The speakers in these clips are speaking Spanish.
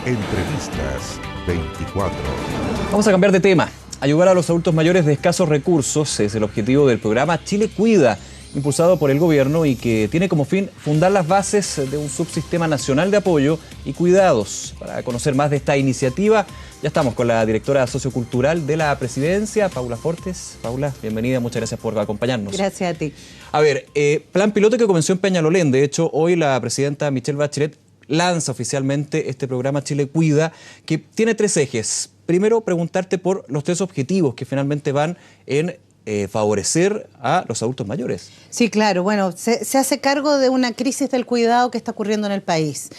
Entrevistas 24. Vamos a cambiar de tema. Ayudar a los adultos mayores de escasos recursos es el objetivo del programa Chile Cuida, impulsado por el gobierno y que tiene como fin fundar las bases de un subsistema nacional de apoyo y cuidados. Para conocer más de esta iniciativa, ya estamos con la directora sociocultural de la Presidencia, Paula Fortes. Paula, bienvenida, muchas gracias por acompañarnos. Gracias a ti. A ver, plan piloto que comenzó en Peñalolén. De hecho, hoy la presidenta Michelle Bachelet lanza oficialmente este programa Chile Cuida, que tiene tres ejes. Primero, preguntarte por los tres objetivos que finalmente van en favorecer a los adultos mayores. Sí, claro. Bueno, se hace cargo de una crisis del cuidado que está ocurriendo en el país.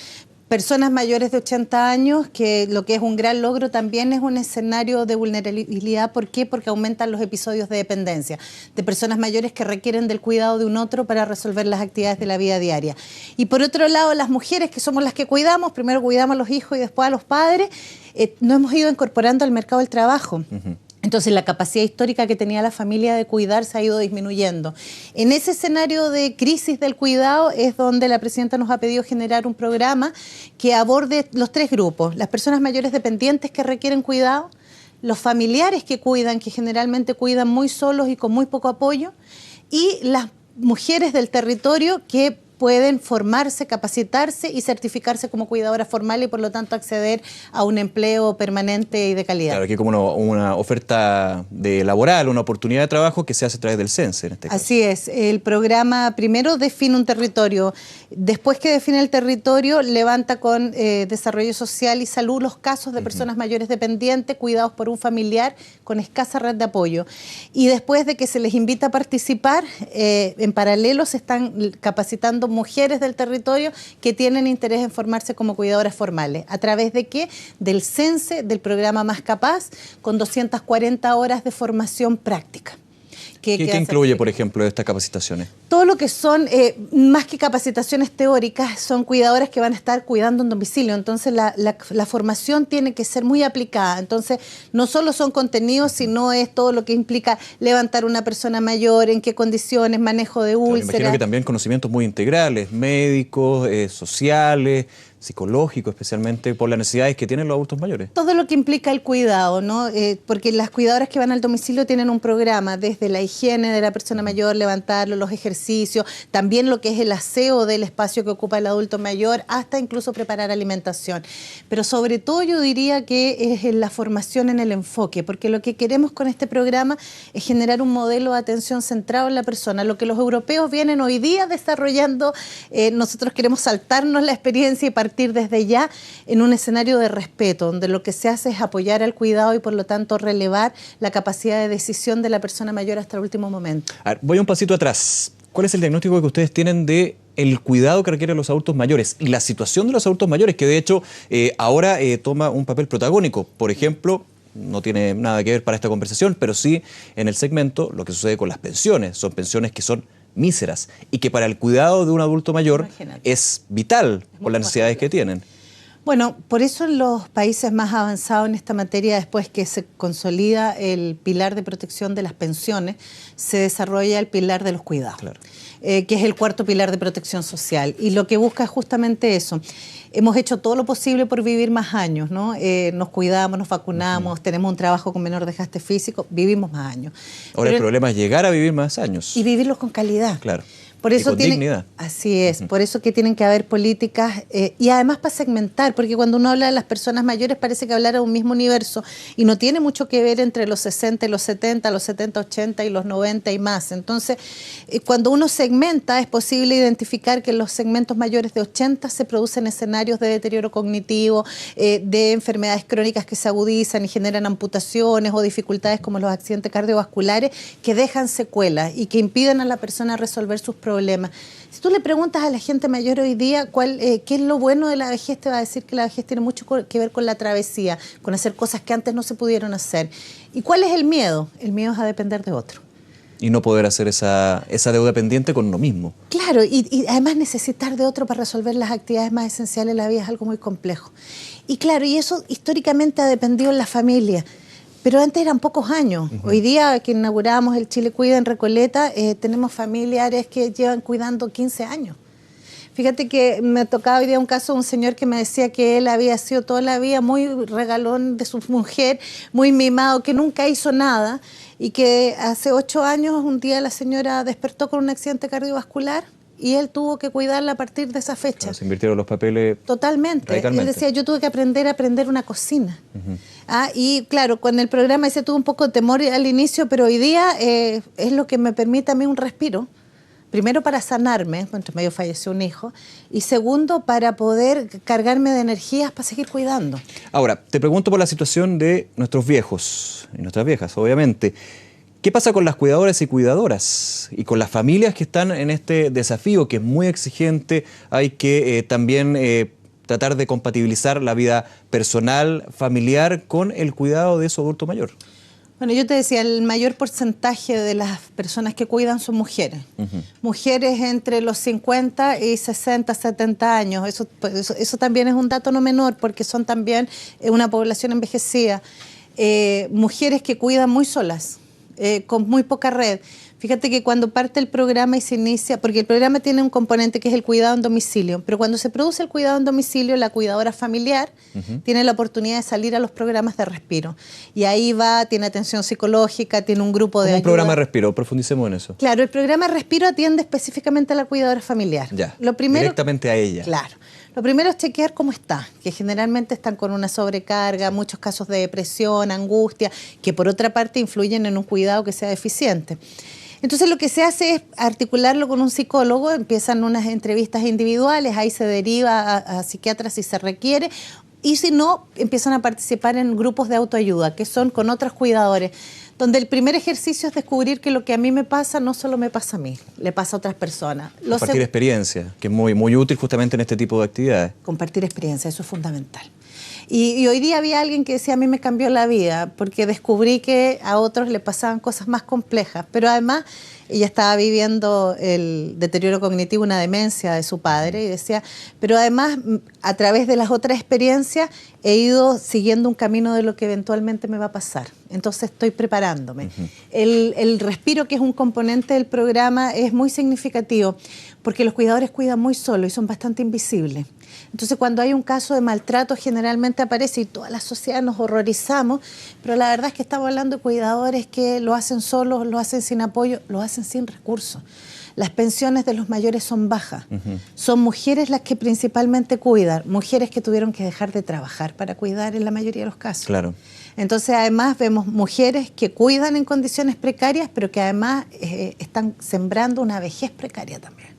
Personas mayores de 80 años, que lo que es un gran logro también es un escenario de vulnerabilidad. ¿Por qué? Porque aumentan los episodios de dependencia, de personas mayores que requieren del cuidado de un otro para resolver las actividades de la vida diaria. Y por otro lado, las mujeres, que somos las que cuidamos, primero cuidamos a los hijos y después a los padres, nos hemos ido incorporando al mercado del trabajo. Entonces la capacidad histórica que tenía la familia de cuidar se ha ido disminuyendo. En ese escenario de crisis del cuidado es donde la presidenta nos ha pedido generar un programa que aborde los tres grupos: las personas mayores dependientes que requieren cuidado, los familiares que cuidan, que generalmente cuidan muy solos y con muy poco apoyo, y las mujeres del territorio que pueden formarse, capacitarse y certificarse como cuidadoras formales y por lo tanto acceder a un empleo permanente y de calidad. Claro, aquí hay como una oferta de laboral, una oportunidad de trabajo que se hace a través del CENSE en este caso. Así es, el programa primero define un territorio, después que define el territorio levanta con desarrollo social y salud los casos de personas mayores dependientes cuidados por un familiar con escasa red de apoyo, y después de que se les invita a participar, en paralelo se están capacitando mujeres del territorio que tienen interés en formarse como cuidadoras formales. ¿A través de qué? Del CENSE, del programa Más Capaz, con 240 horas de formación práctica. ¿Qué incluye, por ejemplo, estas capacitaciones? Todo lo que son, más que capacitaciones teóricas, son cuidadoras que van a estar cuidando en domicilio. Entonces, la formación tiene que ser muy aplicada. Entonces, no solo son contenidos, sino es todo lo que implica levantar una persona mayor, en qué condiciones, manejo de úlceras. Claro, imagino que también conocimientos muy integrales, médicos, sociales, psicológico, especialmente por las necesidades que tienen los adultos mayores. Todo lo que implica el cuidado, ¿no? Porque las cuidadoras que van al domicilio tienen un programa desde la higiene de la persona mayor, levantarlo, los ejercicios, también lo que es el aseo del espacio que ocupa el adulto mayor, hasta incluso preparar alimentación. Pero sobre todo yo diría que es la formación en el enfoque, porque lo que queremos con este programa es generar un modelo de atención centrado en la persona. Lo que los europeos vienen hoy día desarrollando, nosotros queremos saltarnos la experiencia y partir desde ya en un escenario de respeto, donde lo que se hace es apoyar al cuidado y por lo tanto relevar la capacidad de decisión de la persona mayor hasta el último momento. A ver, voy un pasito atrás. ¿Cuál es el diagnóstico que ustedes tienen de el cuidado que requieren los adultos mayores y la situación de los adultos mayores, que de hecho ahora toma un papel protagónico? Por ejemplo, no tiene nada que ver para esta conversación, pero sí en el segmento lo que sucede con las pensiones. Son pensiones que son míseras y que para el cuidado de un adulto mayor es vital por las necesidades que tienen. Bueno, por eso en los países más avanzados en esta materia, después que se consolida el pilar de protección de las pensiones, se desarrolla el pilar de los cuidados, claro, que es el cuarto pilar de protección social. Y lo que busca es justamente eso. Hemos hecho todo lo posible por vivir más años, ¿no? Nos cuidamos, nos vacunamos, tenemos un trabajo con menor desgaste físico, vivimos más años. Ahora el problema es llegar a vivir más años. Y vivirlos con calidad. Claro. Por eso y con dignidad. Así es, por eso que tienen que haber políticas y además para segmentar, porque cuando uno habla de las personas mayores parece que hablar de un mismo universo y no tiene mucho que ver entre los 60 y los 70, los 70, 80 y los 90 y más. Entonces, cuando uno segmenta es posible identificar que en los segmentos mayores de 80 se producen escenarios de deterioro cognitivo, de enfermedades crónicas que se agudizan y generan amputaciones o dificultades como los accidentes cardiovasculares que dejan secuelas y que impiden a la persona resolver sus problemas. Si tú le preguntas a la gente mayor hoy día qué es lo bueno de la vejez, te va a decir que la vejez tiene mucho que ver con la travesía, con hacer cosas que antes no se pudieron hacer. ¿Y cuál es el miedo? El miedo es a depender de otro. Y no poder hacer esa deuda pendiente con uno mismo. Claro, y además necesitar de otro para resolver las actividades más esenciales de la vida es algo muy complejo. Y claro, y eso históricamente ha dependido en la familia. Pero antes eran pocos años. Hoy día que inauguramos el Chile Cuida en Recoleta, tenemos familiares que llevan cuidando 15 años. Fíjate que me tocaba hoy día un caso de un señor que me decía que él había sido toda la vida muy regalón de su mujer, muy mimado, que nunca hizo nada y que hace 8 años un día la señora despertó con un accidente cardiovascular y él tuvo que cuidarla a partir de esa fecha. Claro, se invirtieron los papeles Totalmente. radicalmente. Él decía, yo tuve que aprender una cocina. Y claro, con el programa ese tuve un poco de temor al inicio, pero hoy día es lo que me permite a mí un respiro. Primero para sanarme, entre medio falleció un hijo, y segundo para poder cargarme de energías para seguir cuidando. Ahora, te pregunto por la situación de nuestros viejos y nuestras viejas, obviamente. ¿Qué pasa con las cuidadoras y cuidadoras? Y con las familias que están en este desafío que es muy exigente. Hay que también tratar de compatibilizar la vida personal, familiar, con el cuidado de su adulto mayor. Bueno, yo te decía, el mayor porcentaje de las personas que cuidan son mujeres. Mujeres entre los 50 y 60, 70 años. Eso también es un dato no menor porque son también una población envejecida. Mujeres que cuidan muy solas, con muy poca red. Fíjate que cuando parte el programa y se inicia, porque el programa tiene un componente que es el cuidado en domicilio, pero cuando se produce el cuidado en domicilio, la cuidadora familiar tiene la oportunidad de salir a los programas de respiro. Y ahí tiene atención psicológica, tiene un grupo de ayuda. Un programa de respiro, profundicemos en eso. Claro, el programa Respiro atiende específicamente a la cuidadora familiar. Ya, lo primero, directamente a ella. Claro. Lo primero es chequear cómo está, que generalmente están con una sobrecarga, muchos casos de depresión, angustia, que por otra parte influyen en un cuidado que sea eficiente. Entonces lo que se hace es articularlo con un psicólogo, empiezan unas entrevistas individuales, ahí se deriva a psiquiatras si se requiere, y si no, empiezan a participar en grupos de autoayuda, que son con otros cuidadores, donde el primer ejercicio es descubrir que lo que a mí me pasa no solo me pasa a mí, le pasa a otras personas. Compartir experiencia, que es muy útil justamente en este tipo de actividades. Compartir experiencia, eso es fundamental. Y hoy día había alguien que decía, a mí me cambió la vida, porque descubrí que a otros le pasaban cosas más complejas, pero además ella estaba viviendo el deterioro cognitivo, una demencia de su padre, y decía, pero además a través de las otras experiencias he ido siguiendo un camino de lo que eventualmente me va a pasar. Entonces estoy preparándome. El respiro, que es un componente del programa, es muy significativo, porque los cuidadores cuidan muy solo y son bastante invisibles. Entonces cuando hay un caso de maltrato generalmente aparece y toda la sociedad nos horrorizamos, pero la verdad es que estamos hablando de cuidadores que lo hacen solos, lo hacen sin apoyo, lo hacen sin recursos. Las pensiones de los mayores son bajas. Son mujeres las que principalmente cuidan, mujeres que tuvieron que dejar de trabajar para cuidar en la mayoría de los casos. Claro. Entonces además vemos mujeres que cuidan en condiciones precarias, pero que además están sembrando una vejez precaria también.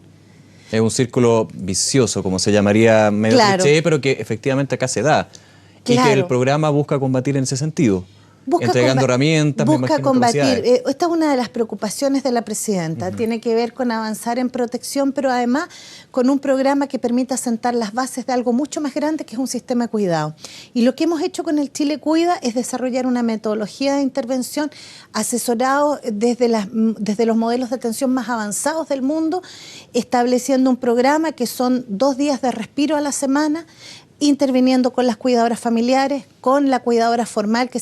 Es un círculo vicioso, como se llamaría medio cliché, pero que efectivamente acá se da. Claro. Y que el programa busca combatir en ese sentido. Entregando herramientas, busca combatir. Esta es una de las preocupaciones de la presidenta. Tiene que ver con avanzar en protección, pero además con un programa que permita sentar las bases de algo mucho más grande, que es un sistema de cuidado. Y lo que hemos hecho con el Chile Cuida es desarrollar una metodología de intervención asesorado desde los modelos de atención más avanzados del mundo, estableciendo un programa que son 2 días de respiro a la semana, interviniendo con las cuidadoras familiares, con la cuidadora formal que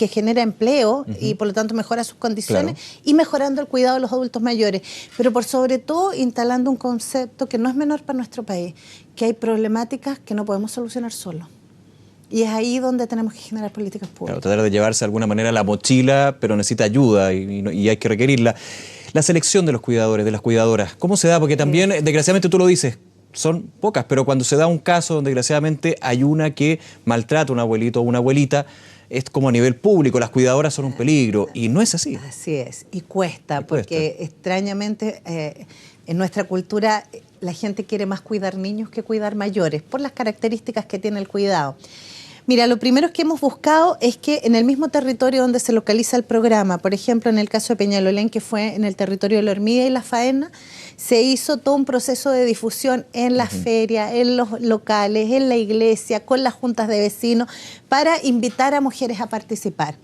genera empleo y por lo tanto mejora sus condiciones, y mejorando el cuidado de los adultos mayores, pero por sobre todo instalando un concepto que no es menor para nuestro país, que hay problemáticas que no podemos solucionar solos. Y es ahí donde tenemos que generar políticas públicas. Claro, tratar de llevarse de alguna manera la mochila, pero necesita ayuda y hay que requerirla. La selección de los cuidadores, de las cuidadoras, ¿cómo se da? Porque también, desgraciadamente tú lo dices, son pocas, pero cuando se da un caso donde desgraciadamente hay una que maltrata a un abuelito o una abuelita, es como a nivel público, las cuidadoras son un peligro, y no es así. Así es, y cuesta, porque extrañamente en nuestra cultura la gente quiere más cuidar niños que cuidar mayores, por las características que tiene el cuidado. Mira, lo primero que hemos buscado es que en el mismo territorio donde se localiza el programa, por ejemplo, en el caso de Peñalolén, que fue en el territorio de La Hormiga y La Faena, se hizo todo un proceso de difusión en las ferias, en los locales, en la iglesia, con las juntas de vecinos, para invitar a mujeres a participar.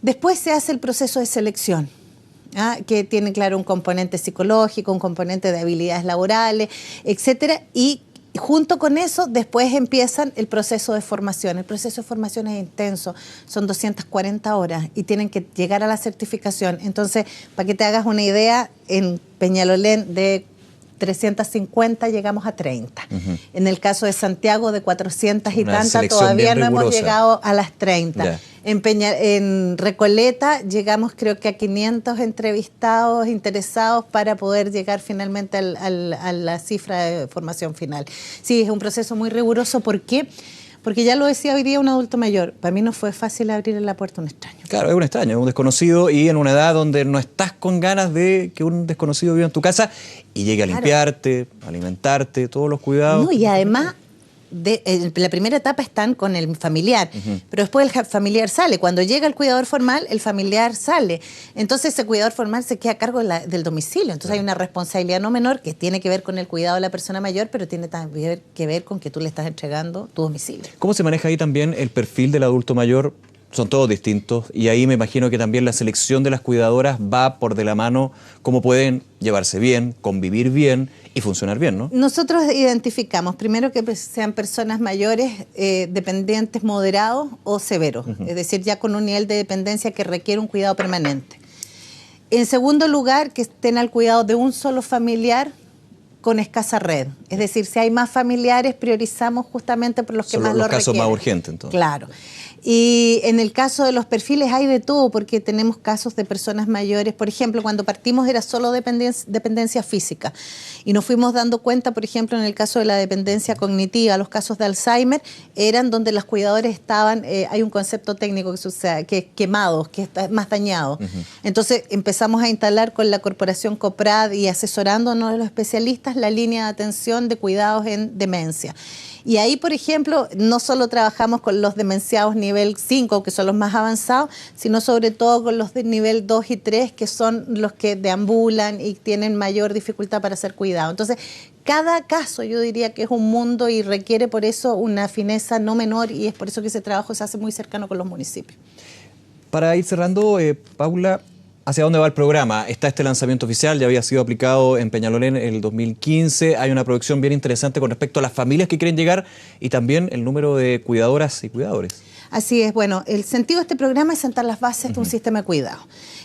Después se hace el proceso de selección, que tiene, claro, un componente psicológico, un componente de habilidades laborales, etcétera, y junto con eso, después empiezan el proceso de formación. El proceso de formación es intenso, son 240 horas y tienen que llegar a la certificación. Entonces, para que te hagas una idea, en Peñalolén de 350 llegamos a 30. En el caso de Santiago, de 400 y Una tantas, selección todavía bien no hemos rigurosa. llegado a las 30. Ya. En Recoleta llegamos creo que a 500 entrevistados interesados para poder llegar finalmente a la cifra de formación final. Sí, es un proceso muy riguroso. ¿Por qué? Porque ya lo decía hoy día un adulto mayor, para mí no fue fácil abrir la puerta a un extraño. Claro, es un extraño, es un desconocido y en una edad donde no estás con ganas de que un desconocido viva en tu casa y llegue a Claro. limpiarte, alimentarte, todos los cuidados. No, y además, en la primera etapa están con el familiar, pero después el familiar sale. Cuando llega el cuidador formal, el familiar sale. Entonces ese cuidador formal se queda a cargo del domicilio. Entonces hay una responsabilidad no menor que tiene que ver con el cuidado de la persona mayor, pero tiene también que ver con que tú le estás entregando tu domicilio. ¿Cómo se maneja ahí también el perfil del adulto mayor? Son todos distintos y ahí me imagino que también la selección de las cuidadoras va por de la mano cómo pueden llevarse bien, convivir bien y funcionar bien, ¿no? Nosotros identificamos primero que sean personas mayores, dependientes moderados o severos, es decir, ya con un nivel de dependencia que requiere un cuidado permanente. En segundo lugar, que estén al cuidado de un solo familiar con escasa red. Es decir, si hay más familiares, priorizamos justamente por los que Son más lo los casos requieren. más urgentes, entonces. Claro. Y en el caso de los perfiles hay de todo, porque tenemos casos de personas mayores. Por ejemplo, cuando partimos era solo dependencia física. Y nos fuimos dando cuenta, por ejemplo, en el caso de la dependencia cognitiva, los casos de Alzheimer, eran donde los cuidadores estaban, hay un concepto técnico que es quemados, que está más dañados. Entonces empezamos a instalar con la corporación COPRAD y asesorándonos a los especialistas la línea de atención de cuidados en demencia. Y ahí, por ejemplo, no solo trabajamos con los demenciados nivel 5, que son los más avanzados, sino sobre todo con los de nivel 2 y 3, que son los que deambulan y tienen mayor dificultad para ser cuidados. Entonces, cada caso yo diría que es un mundo y requiere por eso una fineza no menor, y es por eso que ese trabajo se hace muy cercano con los municipios. Para ir cerrando, Paula, ¿hacia dónde va el programa? Está este lanzamiento oficial, ya había sido aplicado en Peñalolén en el 2015. Hay una proyección bien interesante con respecto a las familias que quieren llegar y también el número de cuidadoras y cuidadores. Así es, bueno, el sentido de este programa es sentar las bases de un sistema de cuidado.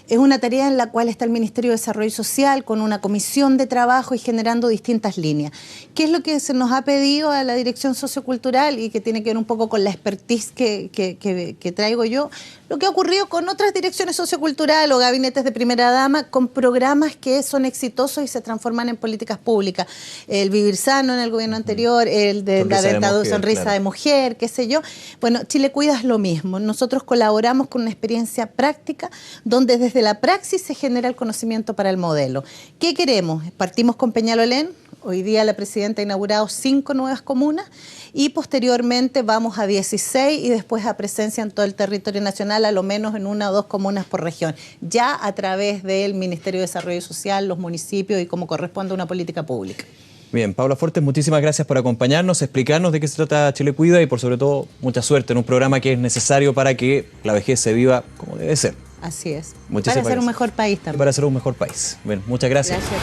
Es una tarea en la cual está el Ministerio de Desarrollo Social con una comisión de trabajo y generando distintas líneas. ¿Qué es lo que se nos ha pedido a la Dirección Sociocultural y que tiene que ver un poco con la expertise que traigo yo? Lo que ha ocurrido con otras direcciones socioculturales o gabinetes de primera dama con programas que son exitosos y se transforman en políticas públicas. El Vivir Sano en el gobierno anterior, el de la dentadura Sonrisa de Mujer, qué sé yo. Bueno, Chile Cuida es lo mismo. Nosotros colaboramos con una experiencia práctica donde desde la praxis se genera el conocimiento para el modelo. ¿Qué queremos? Partimos con Peñalolén. Hoy día la presidenta ha inaugurado 5 nuevas comunas y posteriormente vamos a 16 y después a presencia en todo el territorio nacional, a lo menos en 1 o 2 comunas por región, ya a través del Ministerio de Desarrollo Social, los municipios y como corresponde a una política pública. Bien, Paula Fortes, muchísimas gracias por acompañarnos, explicarnos de qué se trata Chile Cuida y por sobre todo mucha suerte en un programa que es necesario para que la vejez se viva como debe ser. Así es. Muchísimas para ser un gracias. mejor país también. Y para ser un mejor país. Bien, muchas gracias. Gracias.